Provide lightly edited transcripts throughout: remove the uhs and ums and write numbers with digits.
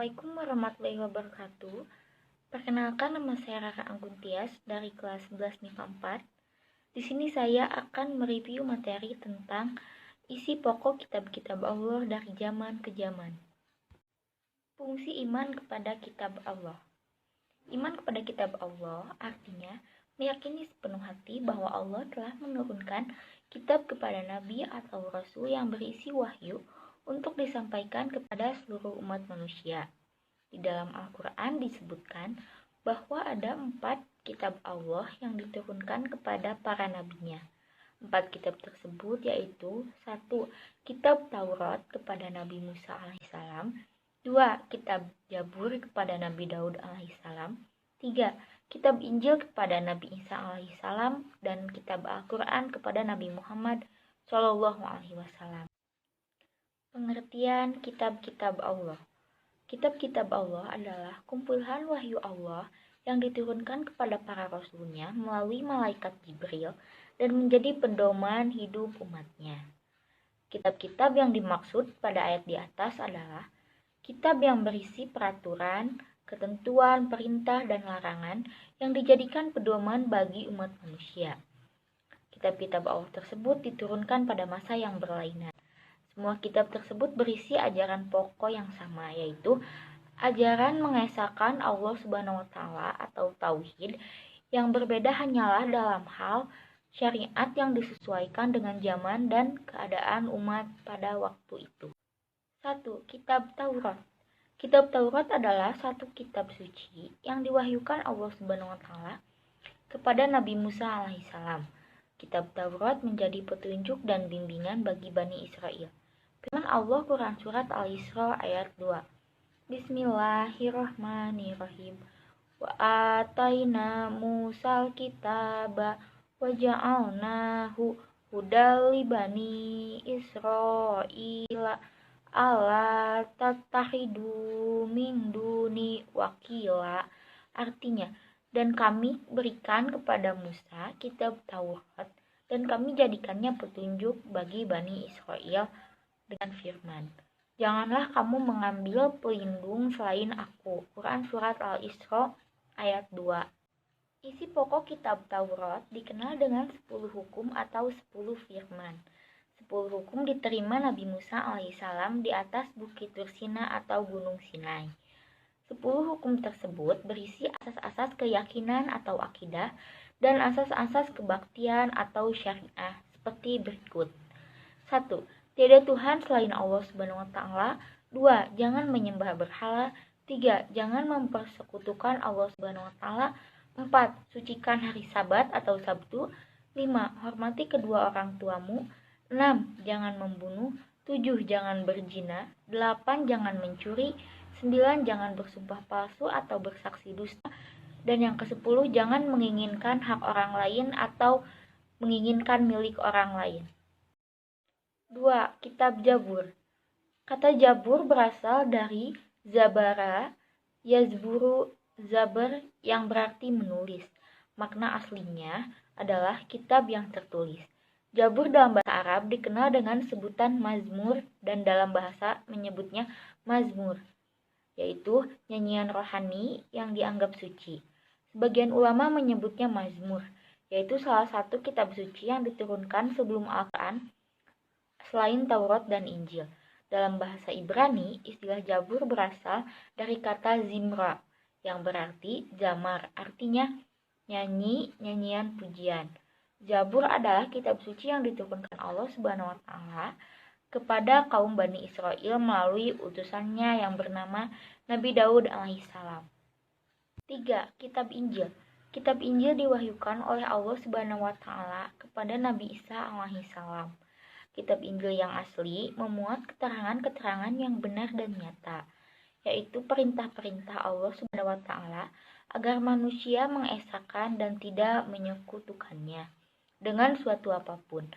Assalamualaikum warahmatullahi wabarakatuh. Perkenalkan, nama saya Rara Angguntias dari kelas 11 MIPA 4. Di sini saya akan mereview materi tentang isi pokok kitab-kitab Allah dari zaman ke zaman. Fungsi iman kepada kitab Allah. Iman kepada kitab Allah artinya meyakini sepenuh hati bahwa Allah telah menurunkan kitab kepada nabi atau rasul yang berisi wahyu untuk disampaikan kepada seluruh umat manusia. Di dalam Al-Quran disebutkan bahwa ada 4 kitab Allah yang diturunkan kepada para nabinya. 4 kitab tersebut yaitu 1. Kitab Taurat kepada Nabi Musa alaihissalam, 2. Kitab Zabur kepada Nabi Daud alaihissalam, 3. Kitab Injil kepada Nabi Isa alaihissalam, dan kitab Al-Quran kepada Nabi Muhammad Shallallahu alaihi wasallam. Pengertian kitab-kitab Allah. Kitab-kitab Allah adalah kumpulan wahyu Allah yang diturunkan kepada para rasulnya melalui malaikat Jibril dan menjadi pedoman hidup umatnya. Kitab-kitab yang dimaksud pada ayat di atas adalah kitab yang berisi peraturan, ketentuan, perintah, dan larangan yang dijadikan pedoman bagi umat manusia. Kitab-kitab Allah tersebut diturunkan pada masa yang berlainan. Semua kitab tersebut berisi ajaran pokok yang sama, yaitu ajaran mengesahkan Allah Subhanahu wa Ta'ala atau tauhid. Yang berbeda hanyalah dalam hal syariat yang disesuaikan dengan zaman dan keadaan umat pada waktu itu. 1. Kitab Taurat. Kitab Taurat adalah satu kitab suci yang diwahyukan Allah Subhanahu wa Ta'ala kepada Nabi Musa alaihissalam. Kitab Taurat menjadi petunjuk dan bimbingan bagi Bani Israel. Firman Allah Quran Surat Al-Isra ayat 2. Bismillahirrahmanirrahim. Wa ataina Musal kitaba wa ja'alnahu hudal li Bani Israila alla tattahidu min duni wakila. Artinya, dan kami berikan kepada Musa kitab Taurat dan kami jadikannya petunjuk bagi Bani Israel dengan firman, janganlah kamu mengambil pelindung selain aku. Quran Surat Al-Isra ayat 2. Isi pokok kitab Taurat dikenal dengan 10 hukum atau 10 firman. 10 hukum diterima Nabi Musa alaihissalam di atas Bukit Tursina atau Gunung Sinai. 10 hukum tersebut berisi asas-asas keyakinan atau akidah dan asas-asas kebaktian atau syariah seperti berikut. 1. Tiada Tuhan selain Allah Subhanahu wa Ta'ala. 2. Jangan menyembah berhala. 3. Jangan mempersekutukan Allah Subhanahu wa Ta'ala. 4. Sucikan hari Sabat atau Sabtu. 5. Hormati kedua orang tuamu. 6. Jangan membunuh. 7. Jangan berzina. 8. Jangan mencuri. 9. Jangan bersumpah palsu atau bersaksi dusta. Dan yang ke-10, jangan menginginkan hak orang lain atau menginginkan milik orang lain. 2. Kitab Zabur. Kata Zabur berasal dari Zabara, Yazburu, Zabar yang berarti menulis. Makna aslinya adalah kitab yang tertulis. Zabur dalam bahasa Arab dikenal dengan sebutan Mazmur dan dalam bahasa menyebutnya Mazmur, yaitu nyanyian rohani yang dianggap suci. Sebagian ulama menyebutnya Mazmur, yaitu salah satu kitab suci yang diturunkan sebelum Al-Quran selain Taurat dan Injil. Dalam bahasa Ibrani, istilah Zabur berasal dari kata Zimra yang berarti zamar, artinya nyanyian pujian. Zabur adalah kitab suci yang diturunkan Allah Subhanahu wa Ta'ala kepada kaum Bani Israel melalui utusannya yang bernama Nabi Daud alaihissalam. 3. Kitab Injil. Kitab Injil diwahyukan oleh Allah Subhanahu wa Ta'ala kepada Nabi Isa alaihissalam. Kitab Injil yang asli memuat keterangan-keterangan yang benar dan nyata, yaitu perintah-perintah Allah Subhanahu wa Ta'ala agar manusia mengesahkan dan tidak menyekutukannya dengan suatu apapun.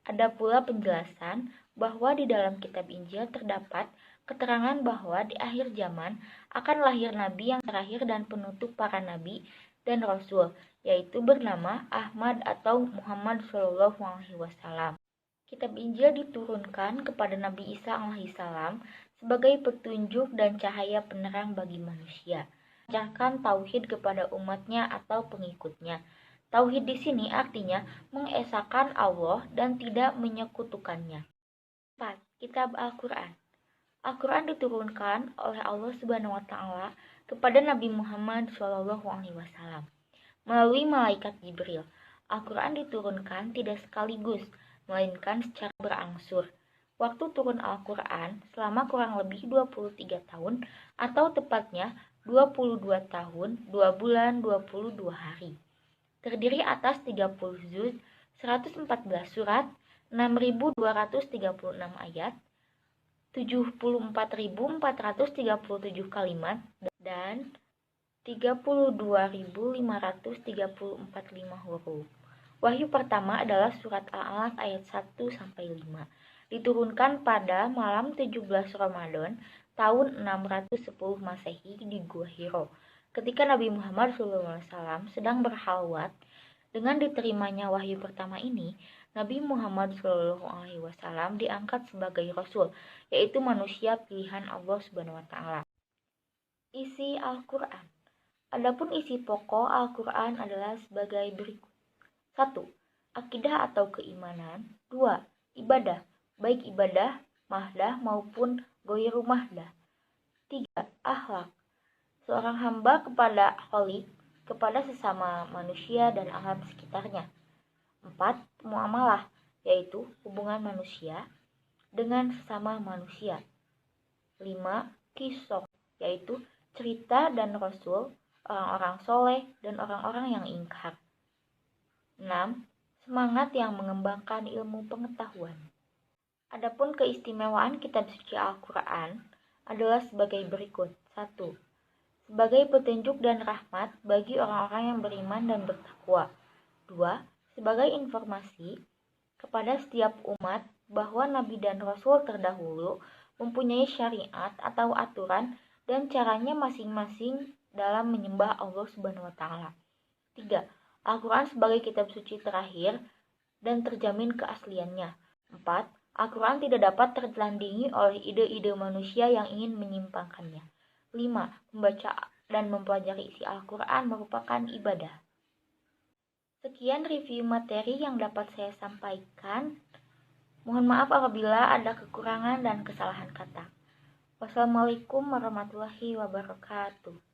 Ada pula penjelasan bahwa di dalam kitab Injil terdapat keterangan bahwa di akhir zaman akan lahir nabi yang terakhir dan penutup para nabi dan rasul, yaitu bernama Ahmad atau Muhammad Shallallahu alaihi wasallam. Kitab Injil diturunkan kepada Nabi Isa alaihissalam sebagai petunjuk dan cahaya penerang bagi manusia. Mengajarkan tauhid kepada umatnya atau pengikutnya. Tauhid di sini artinya mengesahkan Allah dan tidak menyekutukannya. 4. Kitab Al-Quran. Al-Quran diturunkan oleh Allah Subhanahu wa Ta'ala kepada Nabi Muhammad SAW melalui malaikat Jibril. Al-Quran diturunkan tidak sekaligus, melainkan secara berangsur. Waktu turun Al-Quran selama kurang lebih 23 tahun atau tepatnya 22 tahun, 2 bulan, 22 hari. Terdiri atas 30 juz, 114 surat, 6.236 ayat, 74.437 kalimat, dan 32.534 huruf. Wahyu pertama adalah surat Al-Alaq ayat 1-5. Diturunkan pada malam 17 Ramadan tahun 610 Masehi di Gua Hiro. Ketika Nabi Muhammad SAW sedang berhalwat, dengan diterimanya wahyu pertama ini, Nabi Muhammad SAW diangkat sebagai Rasul, yaitu manusia pilihan Allah Subhanahu wa Ta'ala. Isi Al-Quran. Adapun isi pokok Al-Quran adalah sebagai berikut. 1. Akidah atau keimanan. 2. Ibadah, baik ibadah mahdah maupun goiru mahdah. 3. Akhlak, seorang hamba kepada Khalik, kepada sesama manusia dan alam sekitarnya. 4. Muamalah, yaitu hubungan manusia dengan sesama manusia. 5. Qisas, yaitu cerita dan rasul, orang-orang soleh dan orang-orang yang ingkar. 6. Semangat yang mengembangkan ilmu pengetahuan. Adapun keistimewaan kitab suci Al-Quran adalah sebagai berikut. 1. Sebagai petunjuk dan rahmat bagi orang-orang yang beriman dan bertakwa. 2. Sebagai informasi kepada setiap umat bahwa Nabi dan Rasul terdahulu mempunyai syariat atau aturan dan caranya masing-masing dalam menyembah Allah Subhanahu wa Ta'ala. 3. Al-Quran sebagai kitab suci terakhir dan terjamin keasliannya. 4. Al-Quran tidak dapat tertandingi oleh ide-ide manusia yang ingin menyimpangkannya. 5. Membaca dan mempelajari isi Al-Quran merupakan ibadah. Sekian review materi yang dapat saya sampaikan. Mohon maaf apabila ada kekurangan dan kesalahan kata. Wassalamualaikum warahmatullahi wabarakatuh.